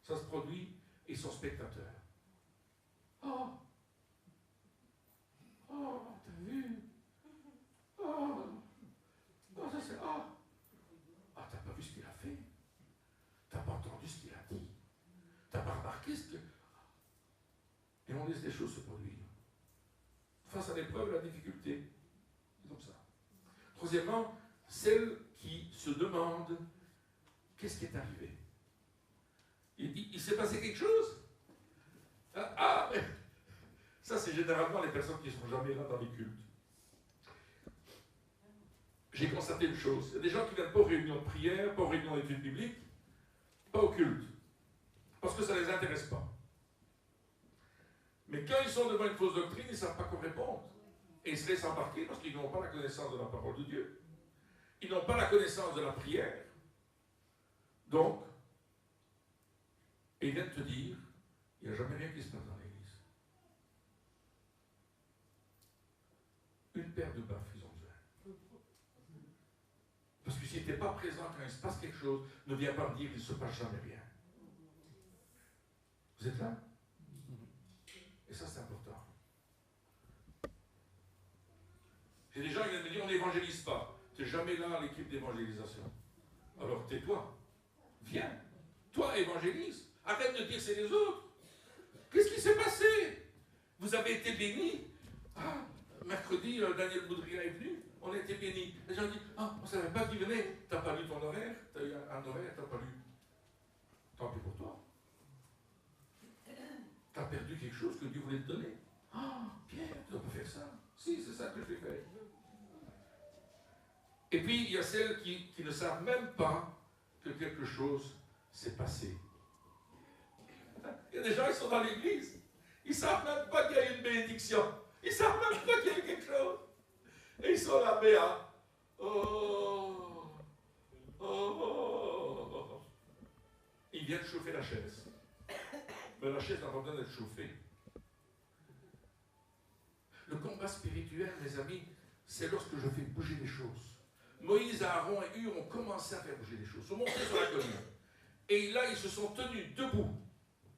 Ça se produit et son spectateur. Oh, oh, t'as vu? Oh, oh, ça c'est. Oh, ah, t'as pas vu ce qu'il a fait? T'as pas entendu ce qu'il a dit? T'as pas remarqué ce que. Et on laisse les choses se produire. Face à l'épreuve, la difficulté. C'est comme ça. Troisièmement, celle qui se demande qu'est-ce qui est arrivé. Il s'est passé quelque chose? Ah, ça c'est généralement les personnes qui ne sont jamais là dans les cultes. J'ai constaté une chose. Il y a des gens qui ne viennent pas aux réunions de prière, pas aux réunions d'études bibliques, pas au culte. Parce que ça ne les intéresse pas. Mais quand ils sont devant une fausse doctrine, ils ne savent pas quoi répondre. Et ils se laissent embarquer parce qu'ils n'ont pas la connaissance de la parole de Dieu. Ils n'ont pas la connaissance de la prière. Donc, ils viennent te dire, il n'y a jamais rien qui se passe dans l'église. Une paire de baffes, ils ont besoin. Parce que si tu n'es pas présent quand il se passe quelque chose, ne viens pas me dire qu'il ne se passe jamais rien. Vous êtes là? Et ça, c'est important. J'ai des gens qui viennent me dire, on n'évangélise pas. Tu n'es jamais là à l'équipe d'évangélisation. Alors tais-toi. Viens. Toi, évangélise. Arrête de dire c'est les autres. Qu'est-ce qui s'est passé? Vous avez été bénis. Ah, mercredi, Daniel Boudria est venu. On a été bénis. Les gens disent, ah, on ne savait pas qui venait. Tu n'as pas lu ton horaire. Tu as eu un horaire, tu n'as pas lu. Tant pis pour toi. Tu as perdu quelque chose que Dieu voulait te donner. Ah, Pierre, tu ne dois pas faire ça. Si, c'est ça que je vais faire. Et puis, il y a celles qui ne savent même pas que quelque chose s'est passé. Il y a des gens qui sont dans l'église. Ils ne savent même pas qu'il y a eu une bénédiction. Ils ne savent même pas qu'il y a eu quelque chose. Et ils sont là, béats. Oh, oh, oh. Ils viennent chauffer la chaise. Mais la chaise n'a pas besoin d'être chauffée. Le combat spirituel, mes amis, c'est lorsque je fais bouger les choses. Moïse, Aaron et Hur ont commencé à faire bouger les choses, sont montés sur la colline. Et là, ils se sont tenus debout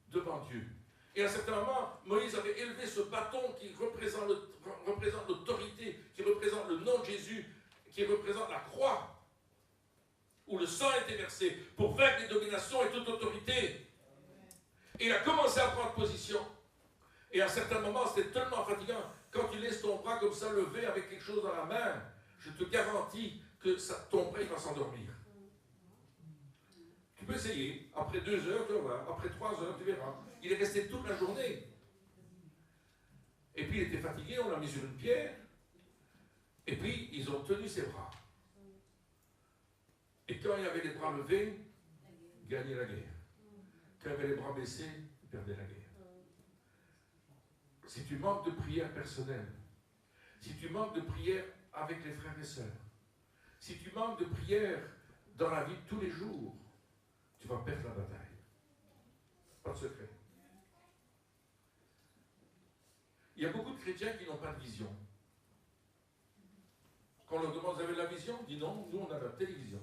devant Dieu. Et à un certain moment, Moïse avait élevé ce bâton qui représente l'autorité, qui représente le nom de Jésus, qui représente la croix, où le sang a été versé pour vaincre les dominations et toute autorité. Et il a commencé à prendre position. Et à un certain moment, c'était tellement fatigant. Quand tu laisses ton bras comme ça levé avec quelque chose dans la main, je te garantis que ton bras va s'endormir. Tu peux essayer. Après 2 heures, tu vas voir. Après 3 heures, tu verras. Il est resté toute la journée. Et puis il était fatigué, on l'a mis sur une pierre. Et puis ils ont tenu ses bras. Et quand il avait les bras levés, il gagnait la guerre. Quand il avait les bras baissés, il perdait la guerre. Si tu manques de prière personnelle, si tu manques de prière avec les frères et sœurs, si tu manques de prière dans la vie de tous les jours, tu vas perdre la bataille. Pas de secret. Il y a beaucoup de chrétiens qui n'ont pas de vision. Quand on leur demande, vous avez de la vision? On dit non, nous on a la télévision.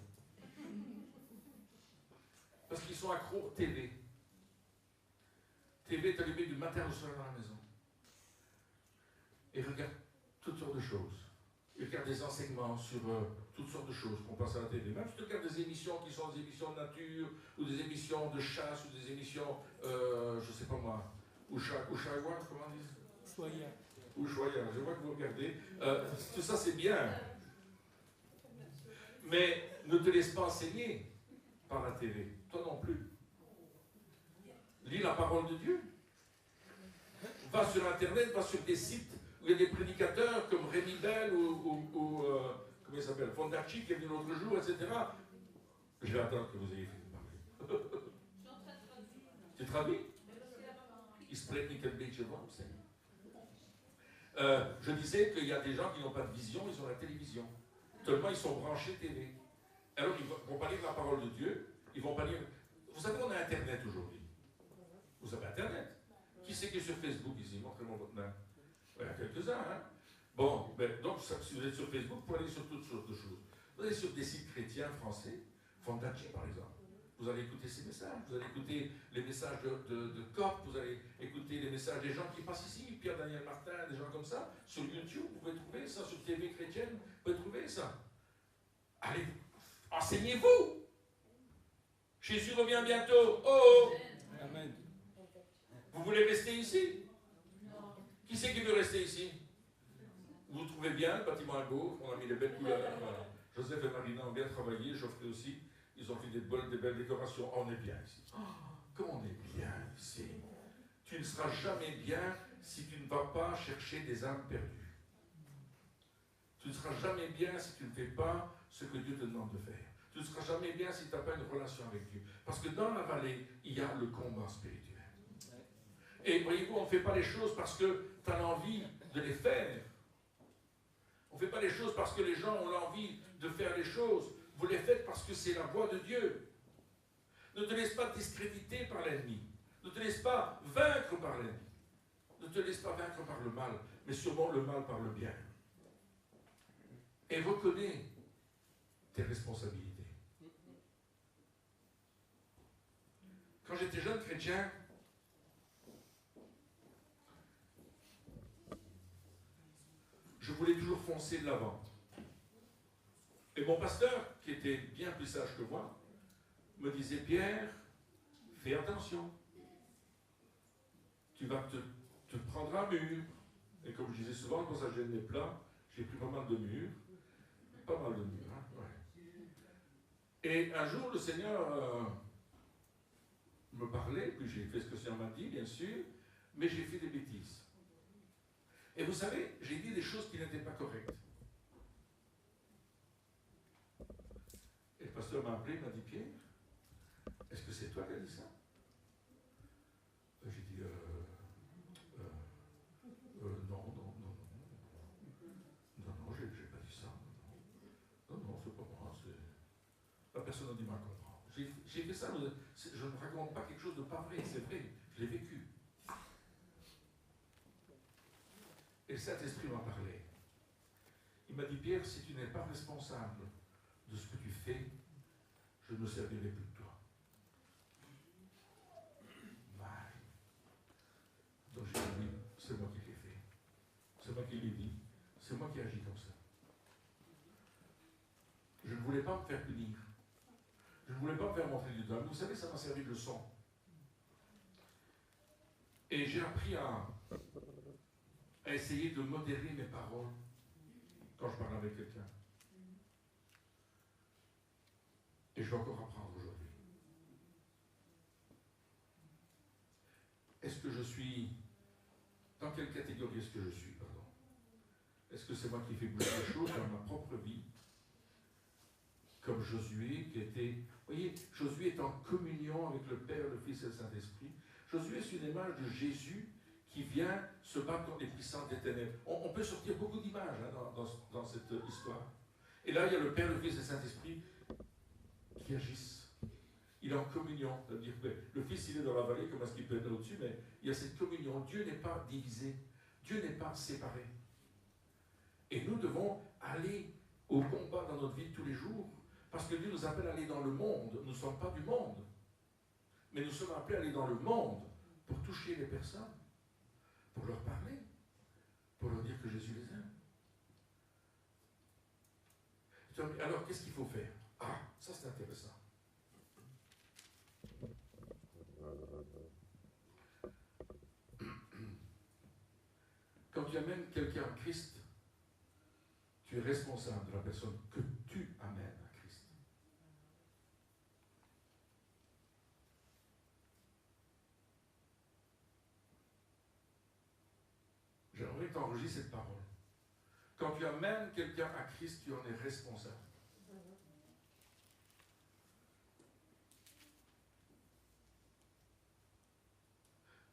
Parce qu'ils sont accros aux TV. TV est allumé du matin au soir dans la maison. Et regarde toutes sortes de choses. Ils regardent des enseignements sur toutes sortes de choses qu'on passe à la télé. Même si tu regardes des émissions qui sont des émissions de nature, ou des émissions de chasse, ou des émissions, je ne sais pas moi, Ushaïwan, comment on dit? Ushuaïa, je vois que vous regardez. Tout ça c'est bien. Mais ne te laisse pas enseigner par la télé. Toi non plus. Lis la parole de Dieu. Va sur Internet, va sur des sites où il y a des prédicateurs comme Rémi Bell ou comment il s'appelle, Fondacci qui est venu l'autre jour, etc. Je vais attendre que vous ayez fini de parler. Tu traduis? Il se plaît nickel beach, je disais qu'il y a des gens qui n'ont pas de vision, ils ont la télévision. Tellement ils sont branchés TV. Alors ils ne vont pas lire la parole de Dieu, ils vont pas lire. Vous savez, on a Internet aujourd'hui. Vous avez Internet. Qui c'est qui est sur Facebook ici? Montrez-moi votre main. Il y a quelques-uns, hein? Bon, ben, donc si vous êtes sur Facebook, vous pouvez aller sur toutes sortes de choses. Vous allez sur des sites chrétiens français, Fondacci, par exemple. Vous allez écouter ces messages, vous allez écouter les messages de COP, vous allez écouter les messages des gens qui passent ici, Pierre-Daniel Martin, des gens comme ça, sur YouTube, vous pouvez trouver ça, sur TV chrétienne, vous pouvez trouver ça. Allez, enseignez-vous. Jésus revient bientôt. Oh! Amen. Vous voulez rester ici? Qui c'est qui veut rester ici? Vous trouvez bien, le bâtiment est beau, on a mis les belles couleurs. Voilà. Joseph et Marina ont bien travaillé, Geoffrey aussi. Ils ont fait des belles décorations. Oh, on est bien ici. Oh, comme on est bien ici. Tu ne seras jamais bien si tu ne vas pas chercher des âmes perdues. Tu ne seras jamais bien si tu ne fais pas ce que Dieu te demande de faire. Tu ne seras jamais bien si tu n'as pas une relation avec Dieu. Parce que dans la vallée, il y a le combat spirituel. Et voyez-vous, on ne fait pas les choses parce que tu as l'envie de les faire. On ne fait pas les choses parce que les gens ont l'envie de faire les choses. Vous les faites parce que c'est la voie de Dieu. Ne te laisse pas discréditer par l'ennemi. Ne te laisse pas vaincre par l'ennemi. Ne te laisse pas vaincre par le mal, mais sûrement le mal par le bien. Et reconnais tes responsabilités. Quand j'étais jeune chrétien, je voulais toujours foncer de l'avant. Et mon pasteur, qui était bien plus sage que moi, me disait, Pierre, fais attention. Tu vas te prendre un mur. Et comme je disais souvent, quand ça gêne les plats, j'ai pris pas mal de murs. Pas mal de murs, hein, ouais. Et un jour, le Seigneur me parlait, puis j'ai fait ce que le Seigneur m'a dit, bien sûr, mais j'ai fait des bêtises. Et vous savez, j'ai dit des choses qui n'étaient pas correctes. Et le pasteur m'a appelé, il m'a dit, Pierre, est-ce que c'est toi qui as dit ça? J'ai dit, non, j'ai pas dit ça. Non, c'est pas moi, la personne a dit mal comprendre. J'ai fait ça, je ne raconte pas quelque chose de pas vrai, c'est vrai, je l'ai vécu. Et le Saint-Esprit m'a parlé. Il m'a dit, Pierre, si tu n'es pas responsable de ce que tu fais, je ne me servirai plus de toi. Donc j'ai dit, oui, c'est moi qui l'ai fait. C'est moi qui l'ai dit. C'est moi qui agis comme ça. Je ne voulais pas me faire punir. Je ne voulais pas me faire montrer du doigt. Vous savez, ça m'a servi de leçon. Et j'ai appris à essayer de modérer mes paroles quand je parle avec quelqu'un. Et je vais encore apprendre aujourd'hui. Est-ce que je suis... Dans quelle catégorie est-ce que je suis, pardon? Est-ce que c'est moi qui fais bouger les choses dans ma propre vie? Comme Josué qui était... Vous voyez, Josué est en communion avec le Père, le Fils et le Saint-Esprit. Josué, c'est une image de Jésus qui vient se battre contre les puissances des ténèbres. On peut sortir beaucoup d'images dans cette histoire. Et là, il y a le Père, le Fils et le Saint-Esprit qui agissent. Il est en communion. C'est-à-dire que le Fils, il est dans la vallée, comment est-ce qu'il peut être au-dessus? Mais il y a cette communion. Dieu n'est pas divisé. Dieu n'est pas séparé. Et nous devons aller au combat dans notre vie de tous les jours. Parce que Dieu nous appelle à aller dans le monde. Nous ne sommes pas du monde. Mais nous sommes appelés à aller dans le monde pour toucher les personnes, pour leur parler, pour leur dire que Jésus les aime. Alors, qu'est-ce qu'il faut faire? Ah, ça c'est intéressant. Quand tu amènes quelqu'un à Christ, tu es responsable de la personne que tu amènes à Christ. J'aimerais que tu enregistres cette parole. Quand tu amènes quelqu'un à Christ, tu en es responsable.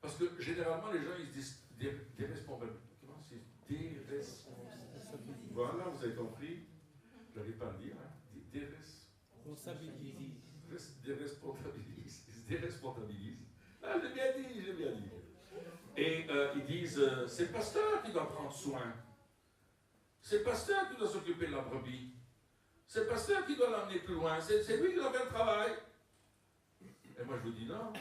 Parce que généralement, les gens, ils se disent des responsables. Comment c'est? Des responsables. Voilà, vous avez compris. Je n'arrive pas à le dire. Hein. Des responsabilisent. Ah, j'ai bien dit. Et ils disent, c'est le pasteur qui doit prendre soin. C'est le pasteur qui doit s'occuper de la brebis. C'est le pasteur qui doit l'emmener plus loin. C'est lui qui doit faire le travail. Et moi, je vous dis non.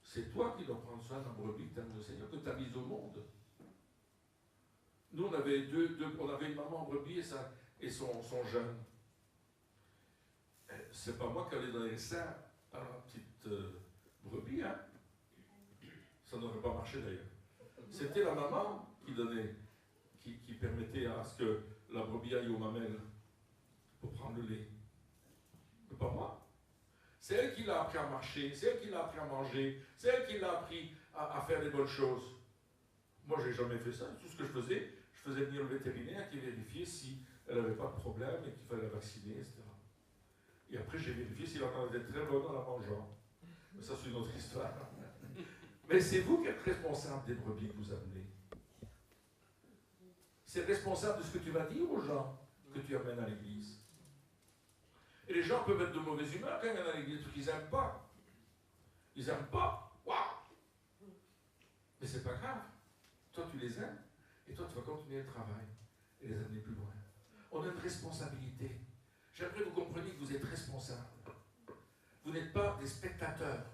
C'est toi qui dois prendre soin de la brebis que tu aimes le Seigneur, que tu as mise au monde. Nous, on avait on avait une maman en brebis et son jeune. C'est pas moi qui allais donner ça à la petite brebis, hein. Ça n'aurait pas marché d'ailleurs. C'était la maman qui donnait, qui permettait à ce que la brebis aille aux mamelles pour prendre le lait. Mais pas moi. C'est elle qui l'a appris à marcher, c'est elle qui l'a appris à manger, c'est elle qui l'a appris à faire des bonnes choses. Moi, je n'ai jamais fait ça. Tout ce que je faisais venir le vétérinaire qui vérifiait si elle n'avait pas de problème et qu'il fallait la vacciner, etc. Et après, j'ai vérifié si elle en était très bonne en la mangeant. Mais ça, c'est une autre histoire. Mais c'est vous qui êtes responsable des brebis que vous amenez. C'est responsable de ce que tu vas dire aux gens que tu amènes à l'église. Et les gens peuvent être de mauvaise humeur quand ils viennent à l'église, parce qu'ils n'aiment pas. Ils n'aiment pas. Waouh! Mais c'est pas grave. Toi, tu les aimes, et toi, tu vas continuer le travail et les amener plus loin. On a une responsabilité. J'aimerais que vous compreniez que vous êtes responsable. Vous n'êtes pas des spectateurs.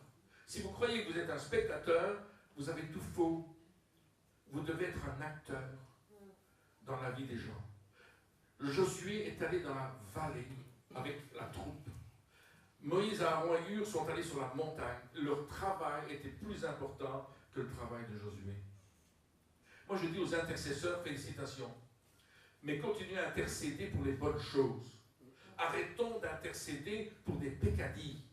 Si vous croyez que vous êtes un spectateur, vous avez tout faux. Vous devez être un acteur dans la vie des gens. Josué est allé dans la vallée avec la troupe. Moïse, Aaron et Hur sont allés sur la montagne. Leur travail était plus important que le travail de Josué. Moi, je dis aux intercesseurs, félicitations. Mais continuez à intercéder pour les bonnes choses. Arrêtons d'intercéder pour des peccadilles.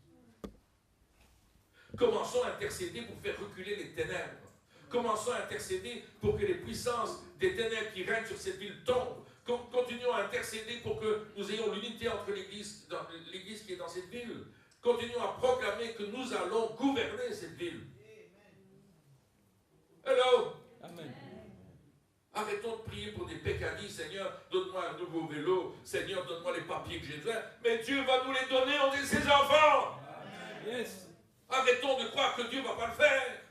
Commençons à intercéder pour faire reculer les ténèbres. Commençons à intercéder pour que les puissances des ténèbres qui règnent sur cette ville tombent. Continuons à intercéder pour que nous ayons l'unité entre l'église qui est dans cette ville. Continuons à proclamer que nous allons gouverner cette ville. Hello! Amen. Arrêtons de prier pour des peccadilles. Seigneur, donne-moi un nouveau vélo. Seigneur, donne-moi les papiers que j'ai besoin. Mais Dieu va nous les donner, on est ses enfants. Yes. Arrêtons de croire que Dieu ne va pas le faire.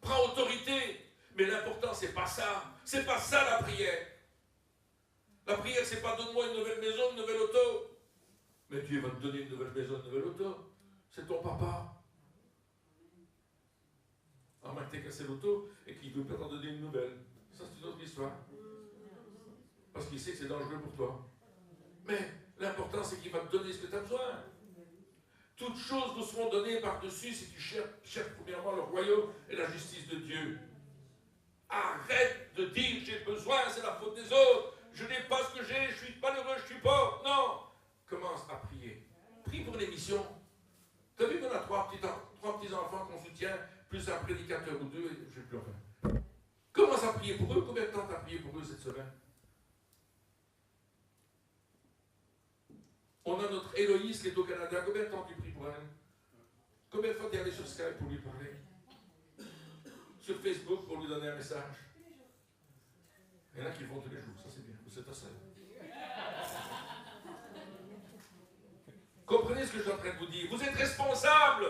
Prends autorité. Mais l'important, c'est pas ça. C'est pas ça la prière. La prière, c'est pas donne-moi une nouvelle maison, une nouvelle auto. Mais Dieu va te donner une nouvelle maison, une nouvelle auto. C'est ton papa. En moins que t'aies cassé l'auto et qu'il ne veut pas t'en donner une nouvelle. Ça, c'est une autre histoire. Parce qu'il sait que c'est dangereux pour toi. Mais l'important, c'est qu'il va te donner ce que tu as besoin. Toutes choses nous seront données par-dessus si tu cherches premièrement le royaume et la justice de Dieu. Arrête de dire j'ai besoin, c'est la faute des autres. Je n'ai pas ce que j'ai, je suis malheureux, je suis pauvre. Non. Commence à prier. Prie pour les missions. Tu as vu qu'on a trois petits enfants qu'on soutient, plus un prédicateur ou deux, je ne sais plus enfin. Commence à prier pour eux. Combien de temps tu as prié pour eux cette semaine? On a notre Héloïse qui est au Canada. Combien de temps tu pries pour elle? Combien de fois tu es allé sur Skype pour lui parler? Sur Facebook pour lui donner un message? Il y en a qui le font tous les jours, ça c'est bien. C'est ça. Comprenez ce que je suis en train de vous dire. Vous êtes responsable.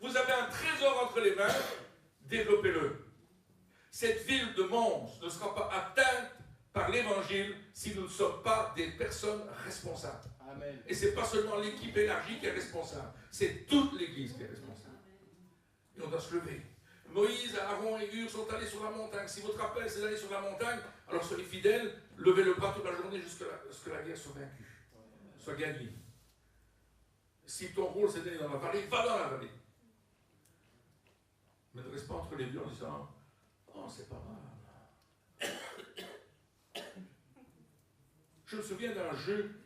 Vous avez un trésor entre les mains. Développez-le. Cette ville de Mons ne sera pas atteinte par l'évangile si nous ne sommes pas des personnes responsables. Amen. Et ce n'est pas seulement l'équipe élargie qui est responsable, c'est toute l'église qui est responsable. Et on doit se lever. Moïse, Aaron et Hur sont allés sur la montagne. Si votre appel c'est d'aller sur la montagne, alors soyez fidèles, levez le bras toute la journée jusqu'à ce que la guerre soit vaincue, soit gagnée. Si ton rôle c'est d'aller dans la vallée, va dans la vallée. Mais ne reste pas entre les deux en disant oh, c'est pas mal. Je me souviens d'un jeu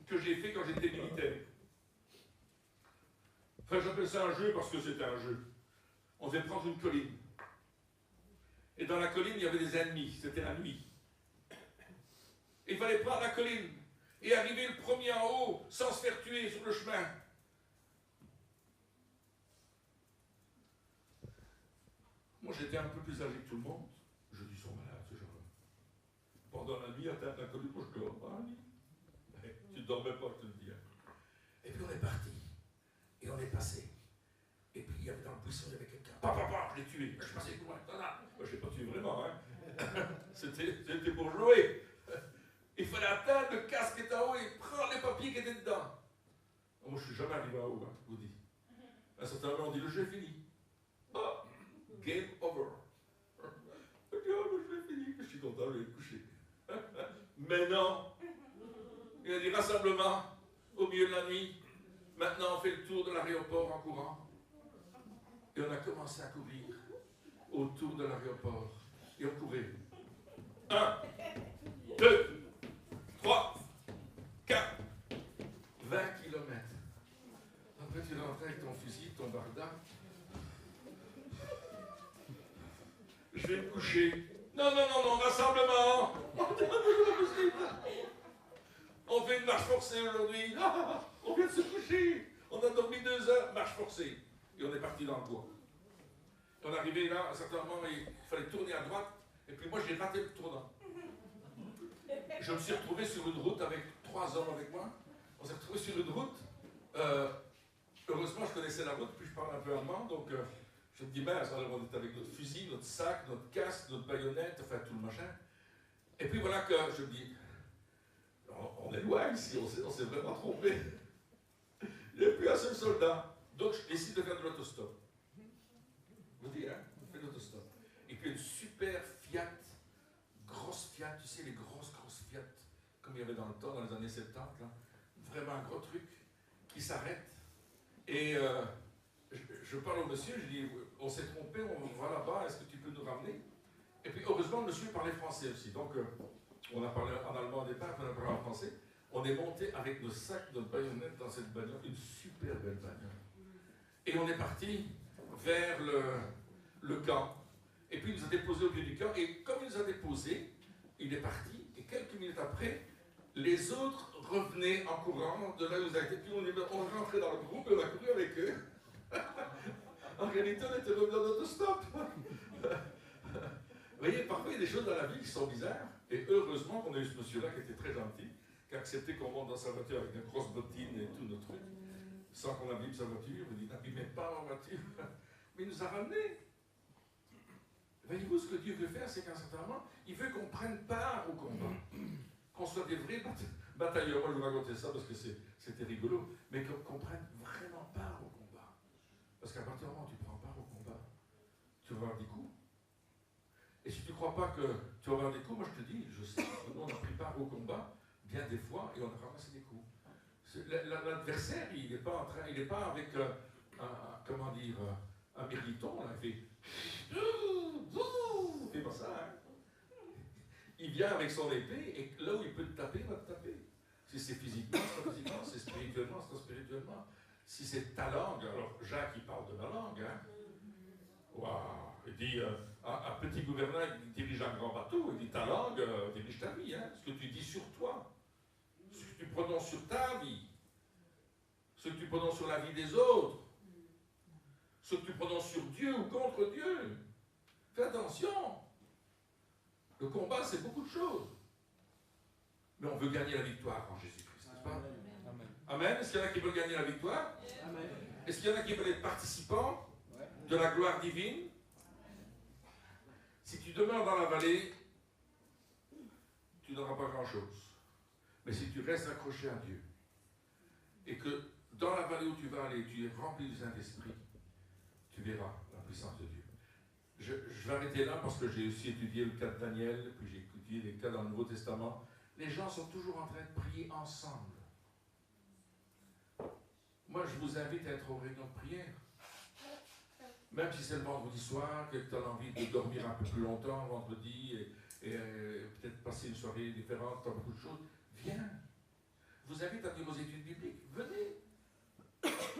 que j'ai fait quand j'étais militaire. Enfin, j'appelle ça un jeu parce que c'était un jeu. On devait prendre une colline. Et dans la colline, il y avait des ennemis. C'était la nuit. Il fallait prendre la colline et arriver le premier en haut sans se faire tuer sur le chemin. Moi, j'étais un peu plus âgé que tout le monde. Je dis, ils sont malades, ce genre-là. Pendant la nuit, atteindre la colline, moi, je dors pas la nuit. Tu ne dormais pas, je te le dis. Et puis, on est parti. Et on est passé. Et puis, il y avait dans le buisson, il y avait quelqu'un. Papa, je l'ai tué. Je passais loin. Moi, je ne l'ai pas tué vraiment. Hein. C'était pour jouer. Il fallait atteindre le casque qui était en haut et prendre les papiers qui étaient dedans. Moi, je ne suis jamais arrivé en haut, hein, je vous dis. À un certain moment, on dit, le jeu est fini. Ah, game over. Je dis, oh, le jeu est fini. Je suis content, je vais me coucher. Mais non. Il a dit, rassemblement, au milieu de la nuit. Maintenant, on fait le tour de l'aéroport en courant. Et on a commencé à courir autour de l'aéroport. Et on courait. 1, 2, 3, 4, 20 km. Après, tu rentrais avec ton fusil, ton barda. Je vais me coucher. Non, non, non, non, rassemblement. On fait une marche forcée aujourd'hui. Ah, on vient de se coucher. On a dormi 2 heures, marche forcée. Et on est parti dans le bois. On est arrivé là, à un certain moment, il fallait tourner à droite. Et puis moi, j'ai raté le tournant. Je me suis retrouvé sur une route avec 3 hommes avec moi. On s'est retrouvé sur une route. Heureusement, je connaissais la route, puis je parle un peu allemand. Donc, je me dis, ben, alors on est avec notre fusil, notre sac, notre casque, notre baïonnette, enfin tout le machin. Et puis voilà que je me dis, on est loin ici, on s'est vraiment trompé. Il n'y a plus un seul soldat. Donc, je décide de faire de l'autostop. Je vous dis, hein, on fait de l'autostop. Et puis une super Fiat, grosse Fiat, tu sais, les grosses Fiat, comme il y avait dans le temps, dans les années 70, là. Vraiment un gros truc, qui s'arrête. Et je parle au monsieur, je dis, on s'est trompé, on va là-bas, est-ce que tu peux nous ramener? Et puis heureusement, le monsieur parlait français aussi. Donc, on a parlé en allemand au départ, on a parlé en français. On est monté avec nos sacs, notre baïonnette dans cette bagnole, une super belle bagnole. Et on est parti vers le camp. Et puis il nous a déposé au pied du camp. Et comme il nous a déposé, il est parti. Et quelques minutes après, les autres revenaient en courant de là où ils étaient. Puis on est rentré dans le groupe et on a couru avec eux. En réalité, on était revenus en autostop. Vous voyez, parfois il y a des choses dans la vie qui sont bizarres. Et heureusement qu'on a eu ce monsieur-là qui était très gentil, qui a accepté qu'on monte dans sa voiture avec une grosse bottine et tout notre truc, sans qu'on abîme sa voiture. Il dit, n'abîmez pas ma voiture. Mais il nous a ramenés. Voyez-vous, ce que Dieu veut faire, c'est qu'à un certain moment, il veut qu'on prenne part au combat. Qu'on soit des vrais batailleurs. Moi, je vous racontais ça parce que c'était rigolo. Mais qu'on prenne vraiment part au combat. Parce qu'à partir du moment où tu prends part au combat, tu vas avoir des coups. Et si tu ne crois pas que tu vas avoir des coups, moi je te dis, je sais, nous on a pris part au combat bien des fois et on a ramassé des coups. L'adversaire, il n'est pas en train, il n'est pas avec comment dire, un mériton, là, il fait pas ça, hein. Il vient avec son épée et là où il peut te taper, il va te taper. Si c'est physiquement, c'est pas physiquement, c'est spirituellement, c'est pas spirituellement. Si c'est ta langue, alors Jacques il parle de ma langue, hein. Waouh! Il dit, un petit gouverneur qui dirige un grand bateau, il dit ta langue dirige ta vie, hein. Ce que tu dis sur toi, ce que tu prononces sur ta vie, ce que tu prononces sur la vie des autres, ce que tu prononces sur Dieu ou contre Dieu. Fais attention. Le combat, c'est beaucoup de choses. Mais on veut gagner la victoire en Jésus-Christ, n'est-ce pas? Amen. Amen. Est-ce qu'il y en a qui veulent gagner la victoire? Amen. Est-ce qu'il y en a qui veulent être participants de la gloire divine? Si tu demeures dans la vallée, tu n'auras pas grand-chose. Mais si tu restes accroché à Dieu, et que dans la vallée où tu vas aller, tu es rempli du Saint-Esprit, tu verras la puissance de Dieu. Je vais arrêter là parce que j'ai aussi étudié le cas de Daniel, puis j'ai étudié les cas dans le Nouveau Testament. Les gens sont toujours en train de prier ensemble. Moi, je vous invite à être aux réunions de prière. Même si c'est le vendredi soir, que tu as envie de dormir un peu plus longtemps, vendredi, et peut-être passer une soirée différente, tu as beaucoup de choses, viens. Je vous invite à dire vos études bibliques. Venez.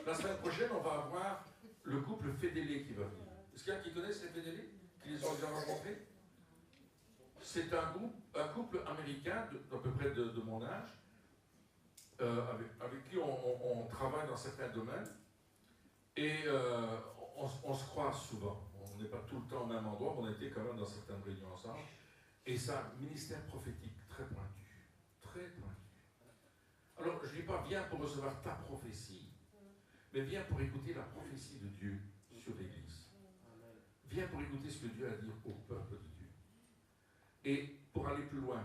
La semaine prochaine, on va avoir le couple Fédélé qui va venir. Est-ce qu'il y en a qui connaissent les Fédélé? Qui les ont déjà rencontrés? C'est un couple américain, d'à peu près de mon âge, avec qui on travaille dans certains domaines. Et on se croise souvent. On n'est pas tout le temps au même endroit, mais on était quand même dans certaines réunions ensemble. Et c'est un ministère prophétique très pointu. Très pointu. Alors, je ne dis pas viens pour recevoir ta prophétie, mais viens pour écouter la prophétie de Dieu sur l'Église. Viens pour écouter ce que Dieu a à dire au peuple de Dieu. Et pour aller plus loin,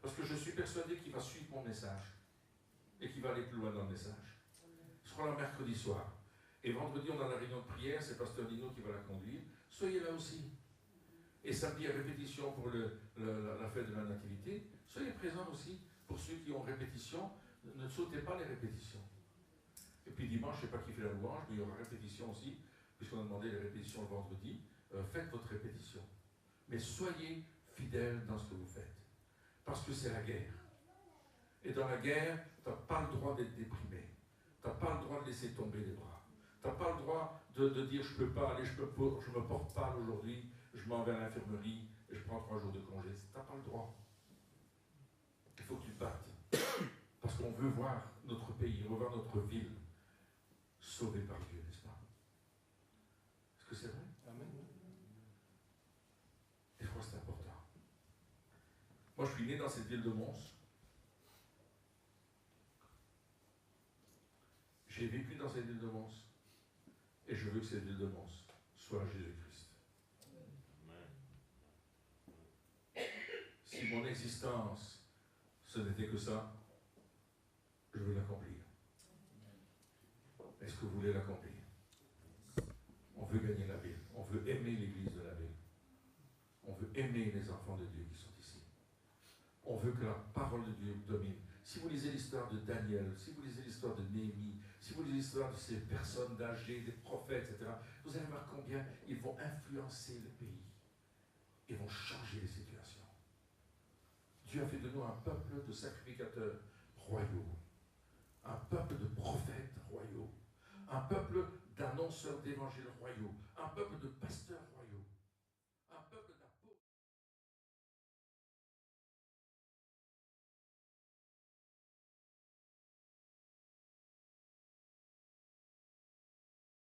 Parce que je suis persuadé qu'il va suivre mon message et qu'il va aller plus loin dans le message. Je sera là mercredi soir. Et vendredi, on a la réunion de prière, c'est Pasteur Dino qui va la conduire. Soyez là aussi. Et samedi, à répétition pour la fête de la Nativité, soyez présents aussi. Pour ceux qui ont répétition, ne sautez pas les répétitions. Et puis dimanche, je ne sais pas qui fait la louange, mais il y aura répétition aussi, puisqu'on a demandé les répétitions le vendredi. Faites votre répétition. Mais soyez fidèles dans ce que vous faites. Parce que c'est la guerre. Et dans la guerre, tu n'as pas le droit d'être déprimé. Tu n'as pas le droit de laisser tomber les bras. Tu n'as pas le droit de dire je ne peux pas aller, je me porte pas aujourd'hui, je m'en vais à l'infirmerie et je prends 3 jours de congé. Tu n'as pas le droit. Il faut que tu te battes. Parce qu'on veut voir notre pays, on veut voir notre ville sauvée par Dieu, n'est-ce pas? Est-ce que c'est vrai? Amen. Et je crois que c'est important. Moi, je suis né dans cette ville de Mons. J'ai vécu dans cette ville de Mons. Et je veux que cette ville de Mons soit Jésus-Christ. Si mon existence, ce n'était que ça, je veux l'accomplir. Est-ce que vous voulez l'accomplir? On veut gagner la ville. On veut aimer l'église de la ville. On veut aimer les enfants de Dieu qui sont ici. On veut que la parole de Dieu domine. Si vous lisez l'histoire de Daniel, si vous lisez l'histoire de Néhémie, si vous lisez l'histoire de ces personnes âgées, des prophètes, etc., vous allez voir combien ils vont influencer le pays. Ils vont changer les situations. Dieu a fait de nous un peuple de sacrificateurs royaux, un peuple de prophètes royaux, un peuple d'annonceurs d'évangiles royaux, un peuple de pasteurs